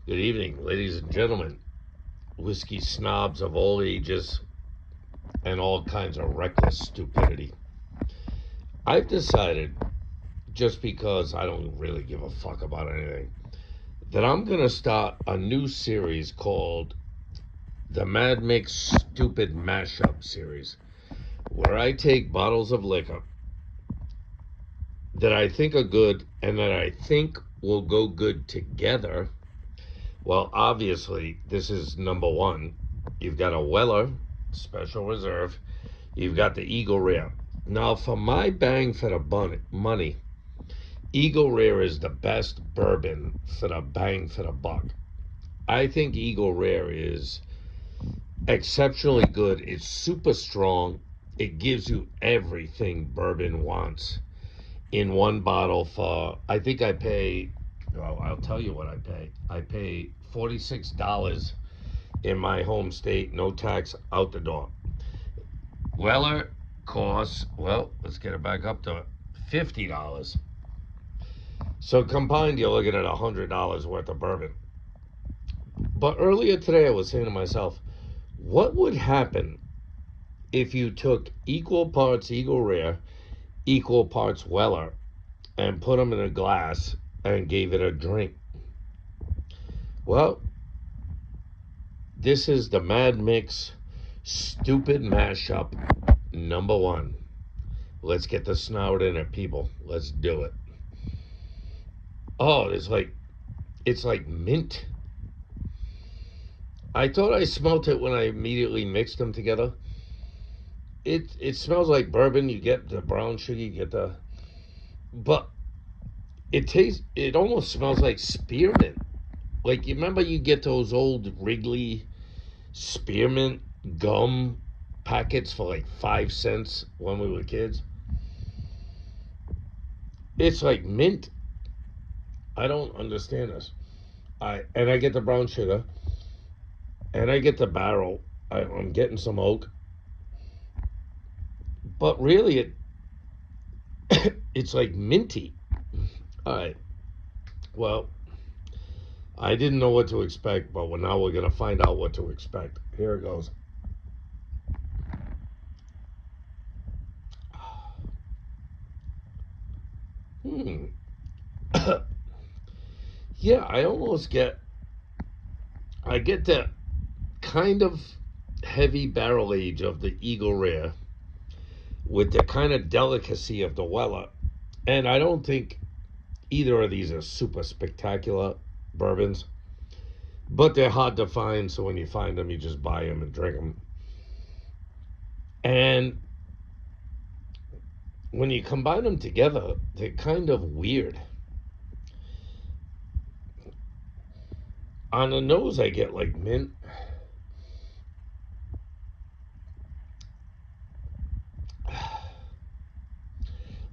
Good evening, ladies and gentlemen, whiskey snobs of all ages and all kinds of reckless stupidity. I've decided, just because I don't really give a fuck about anything, that I'm going to start a new series called the Mad Mix Stupid Mashup series, where I take bottles of liquor that I think are good and that I think will go good together. Well, obviously, this is number one. You've got a Weller Special Reserve. You've got the Eagle Rare. Now, for my bang for the money, Eagle Rare is the best bourbon for the bang for the buck. I think Eagle Rare is exceptionally good. It's super strong. It gives you everything bourbon wants in one bottle for, I think I pay, well, I'll tell you what I pay. I pay $46 in my home state, no tax, out the door. Weller costs, well, let's get it back up to $50. So combined, you're looking at $100 worth of bourbon. But earlier today, I was saying to myself, what would happen if you took equal parts Eagle Rare, equal parts Weller, and put them in a glass and gave it a drink? Well, this is the Mad Mix Stupid Mashup number one. Let's get the snout in it, people. Let's do it. Oh, it's like mint. I thought I smelt it when I immediately mixed them together. It smells like bourbon. You get the brown sugar, you get the, but it tastes. It almost smells like spearmint. Like, you remember you get those old Wrigley spearmint gum packets for like 5 cents when we were kids. It's like mint. I don't understand this. I get the brown sugar, and I get the barrel. I'm getting some oak, but really it's like minty. All right. Well, I didn't know what to expect, but now we're gonna find out what to expect. Here it goes. Hmm. Yeah, I get that kind of heavy barrel age of the Eagle Rare with the kind of delicacy of the Weller. And I don't think either of these are super spectacular bourbons, but they're hard to find. So when you find them, you just buy them and drink them. And when you combine them together, they're kind of weird. On the nose, I get like mint.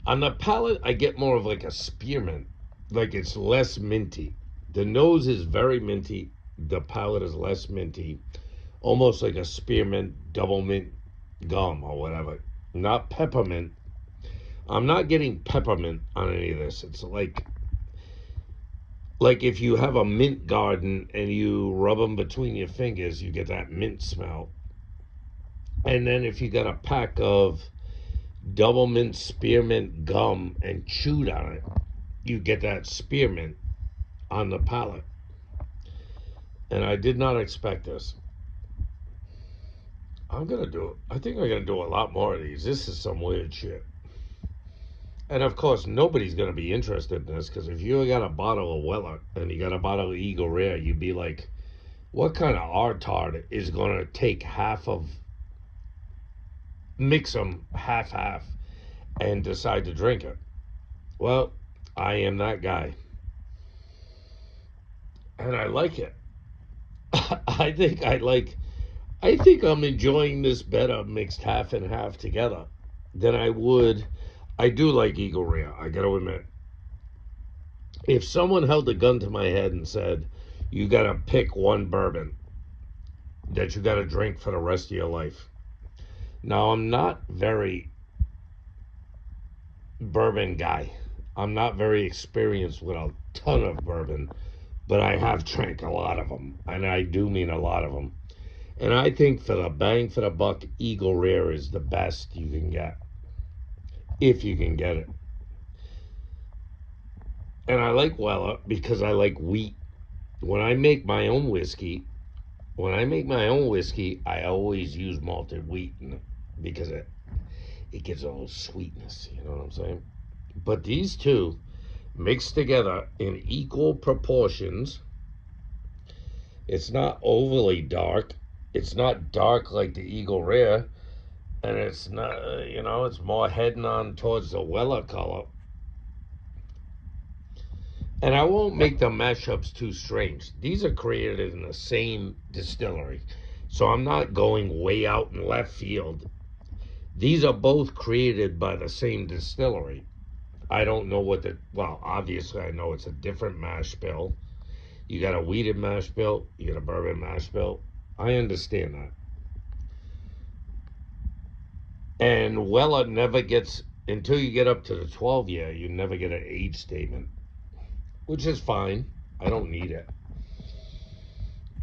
On the palate, I get more of like a spearmint. Like, it's less minty. The nose is very minty. The palate is less minty. Almost like a spearmint, double mint gum or whatever. Not peppermint. I'm not getting peppermint on any of this. It's like if you have a mint garden and you rub them between your fingers, you get that mint smell. And then if you got a pack of double mint spearmint gum and chewed on it, you get that spearmint on the palate. And I did not expect this. I think I'm gonna do a lot more of these. This is some weird shit. And of course, nobody's gonna be interested in this, because if you got a bottle of Weller and you got a bottle of Eagle Rare, you'd be like, what kind of artard is gonna take mix them half, and decide to drink it? Well, I am that guy. And I like it. I think I think I'm enjoying this better mixed half and half together than I would. I do like Eagle Rare, I gotta admit. If someone held a gun to my head and said, you gotta pick one bourbon that you gotta drink for the rest of your life. Now, I'm not very bourbon guy. I'm not very experienced with a ton of bourbon, but I have drank a lot of them, and I do mean a lot of them. And I think for the bang for the buck, Eagle Rare is the best you can get, if you can get it. And I like Weller because I like wheat. When I make my own whiskey, I always use malted wheat because it gives a little sweetness. You know what I'm saying? But these two mixed together in equal proportions. It's not overly dark. It's not dark like the Eagle Rare, and it's not, it's more heading on towards the Weller color. And I won't make the mashups too strange. These are created in the same distillery, so I'm not going way out in left field. These are both created by the same distillery. I don't know obviously I know it's a different mash bill. You got a wheated mash bill, you got a bourbon mash bill. I understand that. And Weller never gets, until you get up to the 12 year, you never get an age statement, which is fine. I don't need it.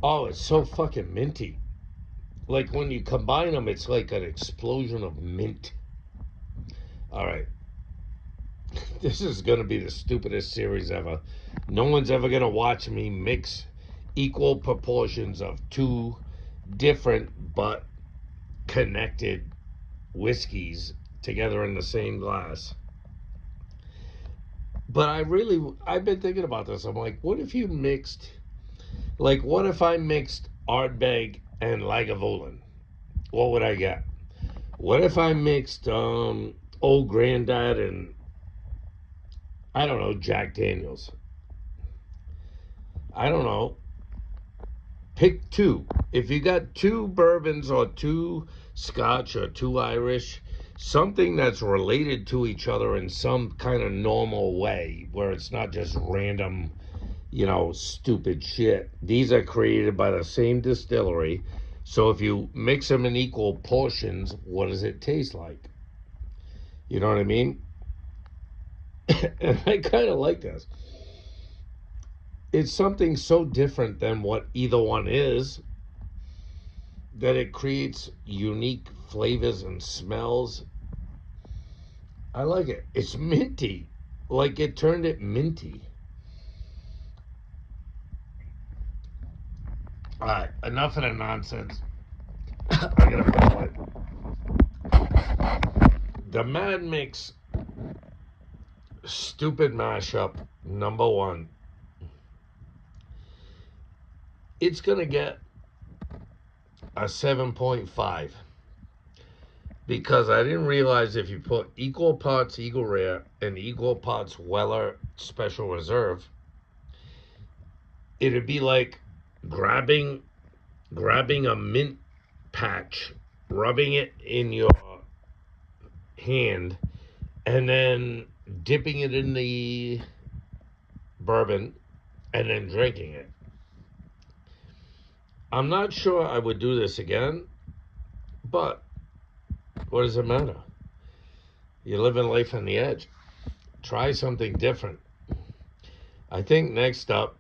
Oh, it's so fucking minty. Like when you combine them, it's like an explosion of mint. All right. This is going to be the stupidest series ever. No one's ever going to watch me mix equal proportions of two different but connected whiskeys together in the same glass. But I've been thinking about this. I'm like, what if I mixed Ardbeg and Lagavulin? What would I get? What if I mixed Old Grandad and, I don't know, Jack Daniels? I don't know. Pick two. If you got two bourbons or two Scotch or two Irish, something that's related to each other in some kind of normal way, where it's not just random, stupid shit. These are created by the same distillery. So if you mix them in equal portions, what does it taste like? You know what I mean? And I kind of like this. It's something so different than what either one is that it creates unique flavors and smells. I like it. It's minty. Like it turned it minty. All right, enough of the nonsense. I gotta put the Mad Mix stupid mashup number one. It's gonna get a 7.5 because I didn't realize if you put equal parts Eagle Rare and equal parts Weller Special Reserve, it'd be like grabbing a mint patch, rubbing it in your hand, and then dipping it in the bourbon and then drinking it. I'm not sure I would do this again, but what does it matter? You're living life on the edge. Try something different. I think next up,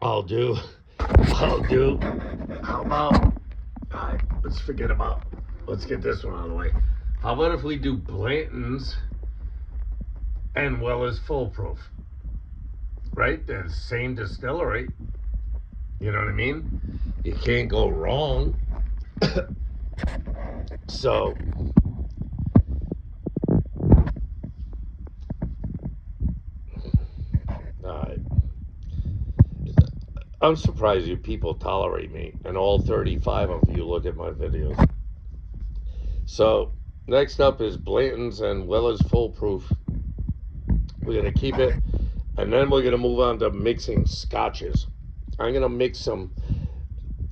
I'll do, how about, let's get this one out of the way. How about if we do Blanton's and Weller's Foolproof? Right? They're the same distillery. You know what I mean? You can't go wrong. So, I'm surprised you people tolerate me, and all 35 of you look at my videos. So, next up is Blanton's and Weller's Foolproof. We're going to keep it, and then we're going to move on to mixing scotches. I'm going to mix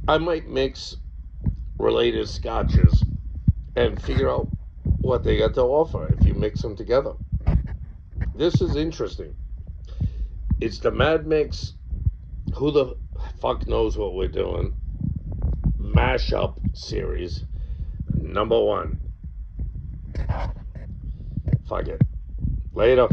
I might mix related scotches and figure out what they got to offer if you mix them together. This is interesting. It's the Mad Mix, who the fuck knows what we're doing, mashup series, number one. Fuck it. Later.